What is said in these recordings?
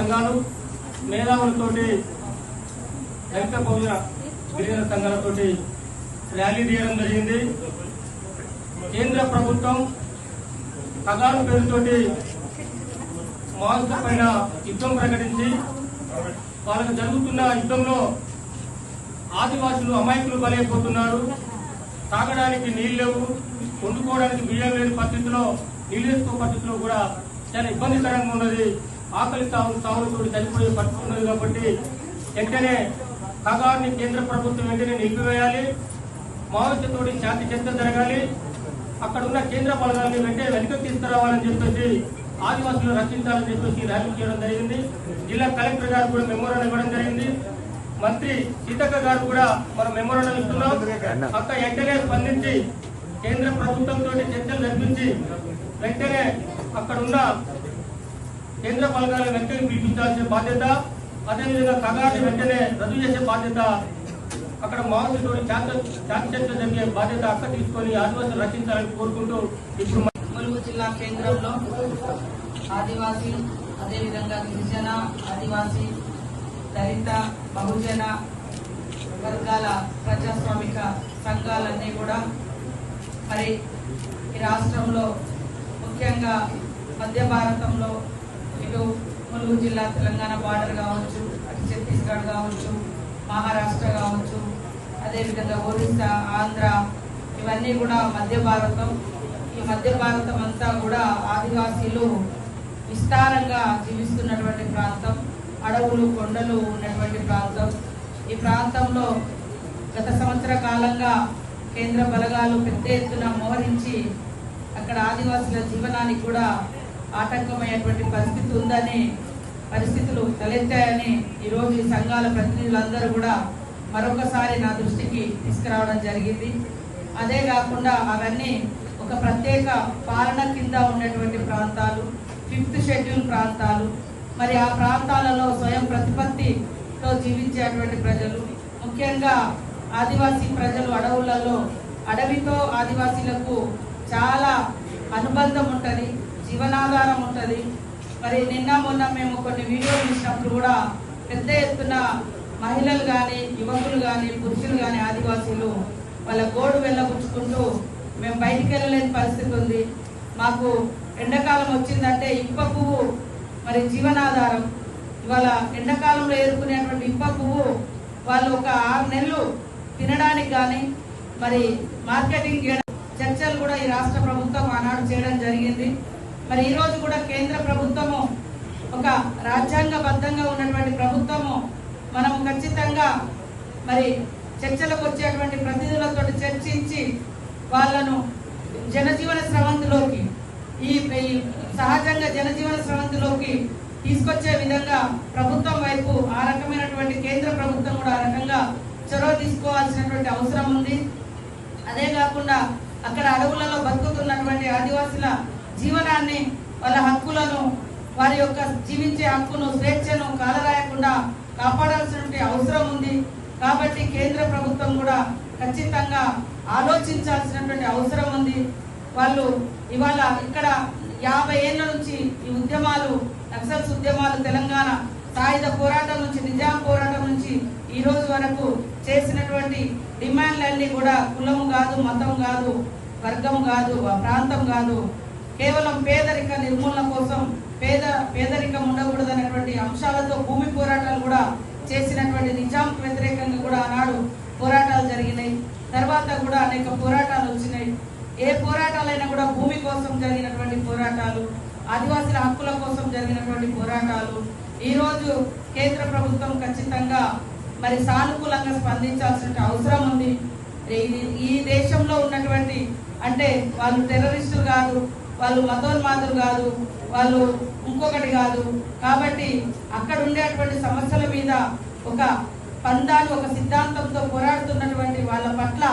సంఘాలు మేధావులతోటి దళిత బహుజన గిరిజన సంఘాలతోటి ర్యాలీ తీయడం జరిగింది. కేంద్ర ప్రభుత్వం కగారు పేరుతోటి మావోయిస్టుల పైన యుద్ధం ప్రకటించి వాళ్ళకు జరుగుతున్న యుద్ధంలో ఆదివాసులు అమాయకులు బలైపోతున్నారు. తాగడానికి నీళ్ళు లేవు, వండుకోవడానికి బియ్యం లేని పరిస్థితిలో, నీళ్ళు వేసుకో పరిస్థితిలో కూడా చాలా ఇబ్బందికరంగా ఉన్నది. ఆకలి తావులతో చనిపోయే పరిస్థితి ఉన్నది. కాబట్టి వెంటనే కగారుని కేంద్ర ప్రభుత్వం వెంటనే నిలిపివేయాలి. మావోయిస్టులతోటి శాంతి చర్చ జరగాలి. అక్కడ ఉన్న కేంద్ర బలగాలని వెంటనే వెనుకకు తీసుకురావాలని చెప్పేసి ఆదివాసులను రక్షించాలని చెప్పేసి ర్యాలీ చేయడం జరిగింది. జిల్లా కలెక్టర్ గారు కూడా మెమోరాండం ఇవ్వడం జరిగింది. మంత్రి సీతక్క గారు కూడా మనం మెమోరాండం ఇస్తున్నాం. అక్క వెంటనే స్పందించి కేంద్ర ప్రభుత్వంతో చర్చలు జరిపించి వెంటనే అక్కడ ఉన్న కేంద్ర బలగాలను వెంటనే పిలిపించాల్సిన బాధ్యత, అదేవిధంగా కగారుని వెంటనే రద్దు చేసే బాధ్యత, అక్కడ మావోయిస్టులతో శాంతి చర్చ జరిగే బాధ్యత అక్క తీసుకొని ఆదివాసులు రక్షించాలని కోరుకుంటూ ఇప్పుడు ములుగు జిల్లా కేంద్రంలో ఆదివాసీ, అదేవిధంగా గిరిజన, ఆదివాసీ, దళిత, బహుజన వర్గాల ప్రజాస్వామిక సంఘాలన్నీ కూడా మరి ఈ రాష్ట్రంలో ముఖ్యంగా మధ్య భారతంలో ఇటు ములుగు జిల్లా తెలంగాణ బార్డర్ కావచ్చు, అటు ఛత్తీస్గఢ్ కావచ్చు, మహారాష్ట్ర కావచ్చు, అదేవిధంగా ఒరిస్సా, ఆంధ్ర, ఇవన్నీ కూడా మధ్య భారతం. ఈ మధ్య భారతం అంతా కూడా ఆదివాసీలు విస్తారంగా జీవిస్తున్నటువంటి ప్రాంతం, అడవులు కొండలు ఉన్నటువంటి ప్రాంతం. ఈ ప్రాంతంలో గత సంవత్సర కాలంగా కేంద్ర బలగాలు పెద్ద ఎత్తున మోహరించి అక్కడ ఆదివాసుల జీవనానికి కూడా ఆటంకమైనటువంటి పరిస్థితి ఉందని, పరిస్థితులు తలెత్తాయని ఈరోజు ఈ సంఘాల ప్రతినిధులందరూ కూడా మరొకసారి నా దృష్టికి తీసుకురావడం జరిగింది. అదే కాకుండా అవన్నీ ఒక ప్రత్యేక పాలన కింద ఉన్నటువంటి ప్రాంతాలు, 5th షెడ్యూల్ ప్రాంతాలు. మరి ఆ ప్రాంతాలలో స్వయం ప్రతిపత్తితో జీవించేటువంటి ప్రజలు, ముఖ్యంగా ఆదివాసీ ప్రజలు అడవులలో, అడవితో ఆదివాసీలకు చాలా అనుబంధం ఉంటుంది, జీవనాధారం ఉంటుంది. మరి నిన్న మొన్న మేము కొన్ని వీడియోలు చూసినప్పుడు కూడా పెద్ద ఎత్తున మహిళలు కానీ, యువకులు కానీ, పురుషులు కానీ ఆదివాసీలు వాళ్ళ గోడు వెళ్ళబుచ్చుకుంటూ మేము బయటికి వెళ్ళలేని పరిస్థితి ఉంది. మాకు ఎండాకాలం వచ్చిందంటే ఇప్ప పువ్వు మరి జీవనాధారం. ఇవాళ ఎండాకాలంలో ఏరుకునేటువంటి ఇప్ప పువ్వు వాళ్ళు ఒక 6 నెలలు తినడానికి కానీ మరి మార్కెటింగ్ చర్చలు కూడా ఈ రాష్ట్ర ప్రభుత్వం ఆనాడు చేయడం జరిగింది. మరి ఈ రోజు కూడా కేంద్ర ప్రభుత్వము ఒక రాజ్యాంగబద్ధంగా ఉన్నటువంటి ప్రభుత్వము మనము ఖచ్చితంగా మరి చర్చలకు వచ్చేటువంటి ప్రతినిధులతో చర్చించి వాళ్ళను జనజీవన స్రవంతిలోకి, ఈ సహజంగా జనజీవన స్రవంతిలోకి తీసుకొచ్చే విధంగా ప్రభుత్వం వైపు ఆ రకమైనటువంటి కేంద్ర ప్రభుత్వం కూడా ఆ రకంగా చొరవ తీసుకోవాల్సినటువంటి అవసరం ఉంది. అదే కాకుండా అక్కడ అడవులలో బతుకుతున్నటువంటి ఆదివాసుల జీవనాన్ని, వాళ్ళ హక్కులను, వారి యొక్క జీవించే హక్కును, స్వేచ్ఛను కాలరాయకుండా కాపాడాల్సినటువంటి అవసరం ఉంది. కాబట్టి కేంద్ర ప్రభుత్వం కూడా ఖచ్చితంగా ఆలోచించాల్సినటువంటి అవసరం ఉంది. వాళ్ళు ఇవాళ ఇక్కడ 50 ఏళ్ల నుంచి ఈ ఉద్యమాలు, నక్సల్స్ ఉద్యమాలు, తెలంగాణ సాయుధ పోరాటం నుంచి, నిజాం పోరాటం నుంచి ఈ రోజు వరకు చేసినటువంటి డిమాండ్లన్నీ కూడా కులము కాదు, మతం కాదు, వర్గం కాదు, ప్రాంతం కాదు, కేవలం పేదరిక నిర్మూలన కోసం, పేదరికం ఉండకూడదనేటువంటి అంశాలతో భూమి పోరాటాలు కూడా చేసినటువంటి నిజాంకు వ్యతిరేకంగా కూడా ఆనాడు పోరాటాలు జరిగినాయి. తర్వాత కూడా అనేక పోరాటాలు వచ్చినాయి. ఏ పోరాటాలైనా కూడా భూమి కోసం జరిగినటువంటి పోరాటాలు, ఆదివాసుల హక్కుల కోసం జరిగినటువంటి పోరాటాలు. ఈ రోజు కేంద్ర ప్రభుత్వం ఖచ్చితంగా మరి సానుకూలంగా స్పందించాల్సిన అవసరం ఉంది. ఈ దేశంలో ఉన్నటువంటి, అంటే వాళ్ళు టెర్రరిస్టులు కాదు, వాళ్ళు మతోన్మాదులు కాదు, వాళ్ళు ఇంకొకటి కాదు. కాబట్టి అక్కడ ఉండేటువంటి సమస్యల మీద ఒక పందాలు, ఒక సిద్ధాంతంతో పోరాడుతున్నటువంటి వాళ్ళ పట్ల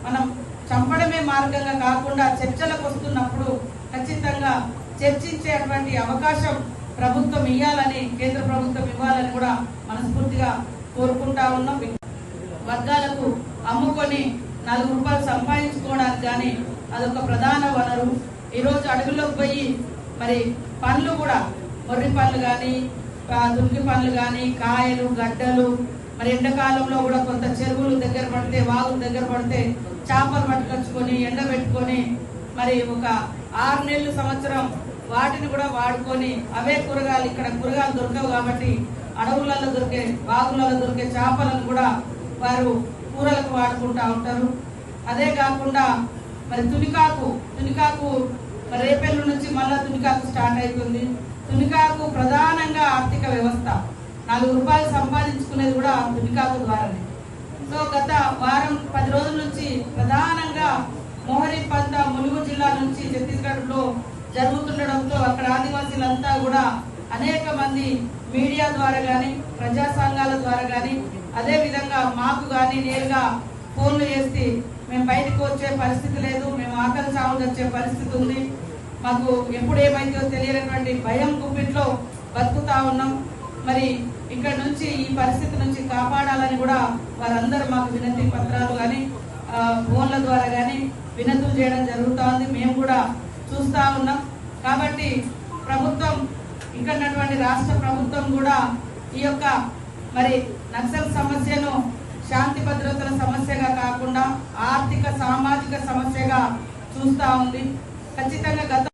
మనం చంపడమే మార్గంగా కాకుండా చర్చలకు వస్తున్నప్పుడు ఖచ్చితంగా చర్చించేటువంటి అవకాశం ప్రభుత్వం ఇవ్వాలని, కేంద్ర ప్రభుత్వం ఇవ్వాలని కూడా మనస్ఫూర్తిగా కోరుకుంటా ఉన్నాం. వర్గాలకు అమ్ముకొని 4 రూపాయలు సంపాదించుకోవడానికి కానీ అదొక ప్రధాన వనరు. ఈరోజు అడవిలోకి పోయి మరి పండ్లు కూడా, మొర్రి పండ్లు కానీ, దుంకి పండ్లు కానీ కాయలు గడ్డలు, మరి ఎండాకాలంలో కూడా కొంత చెరువులు దగ్గర పడితే వాగులు దగ్గర పడితే చేపలు పట్టుకొచ్చుకొని ఎండబెట్టుకొని మరి ఒక 6 నెలలు సంవత్సరం వాటిని కూడా వాడుకొని అవే కూరగాయలు, ఇక్కడ కూరగాయలు దొరకవు కాబట్టి అడవులలో దొరికే వాగులలో దొరికే చేపలను కూడా వారు కూరలకు వాడుకుంటా ఉంటారు. అదే కాకుండా మరి తునికాకు మరి రేపెల్లు నుంచి మళ్ళా తునికాకు స్టార్ట్ అవుతుంది. తునికాకు ప్రధానంగా ఆర్థిక వ్యవస్థ, 4 రూపాయలు సంపాదించుకునేది కూడా తునికాకు ద్వారానే. సో గత వారం 10 రోజుల నుంచి ప్రధానంగా మోహరి పంత ములుగు జిల్లా నుంచి ఛత్తీస్గఢ్ లో జరుగుతుండడంతో అక్కడ ఆదివాసీలంతా కూడా అనేక మంది మీడియా ద్వారా గాని ప్రజా సంఘాల ద్వారా గాని అదే విధంగా మాకు గాని నేరుగా ఫోన్లు చేసి మేము బయటకు వచ్చే పరిస్థితి లేదు, మేము ఆకలి చావు వచ్చే పరిస్థితి ఉంది, మాకు ఎప్పుడు ఏమైందో తెలియనటువంటి భయం గుప్పిట్లో బతుకుతా ఉన్నాం, మరి ఇక్కడ నుంచి ఈ పరిస్థితి నుంచి కాపాడాలని కూడా వారందరూ మాకు వినతి పత్రాలు కానీ ఫోన్ల ద్వారా కానీ వినతులు చేయడం జరుగుతూ ఉంది. మేము కూడా చూస్తా ఉన్నాం. కాబట్టి ప్రభుత్వం, ఇక్కడ ఉన్నటువంటి రాష్ట్ర ప్రభుత్వం కూడా ఈ యొక్క మరి నక్సల్ సమస్యను శాంతి భద్రతల సమస్యగా కాకుండా ఆర్థిక సామాజిక సమస్యగా చూస్తా ఉంది. ఖచ్చితంగా గత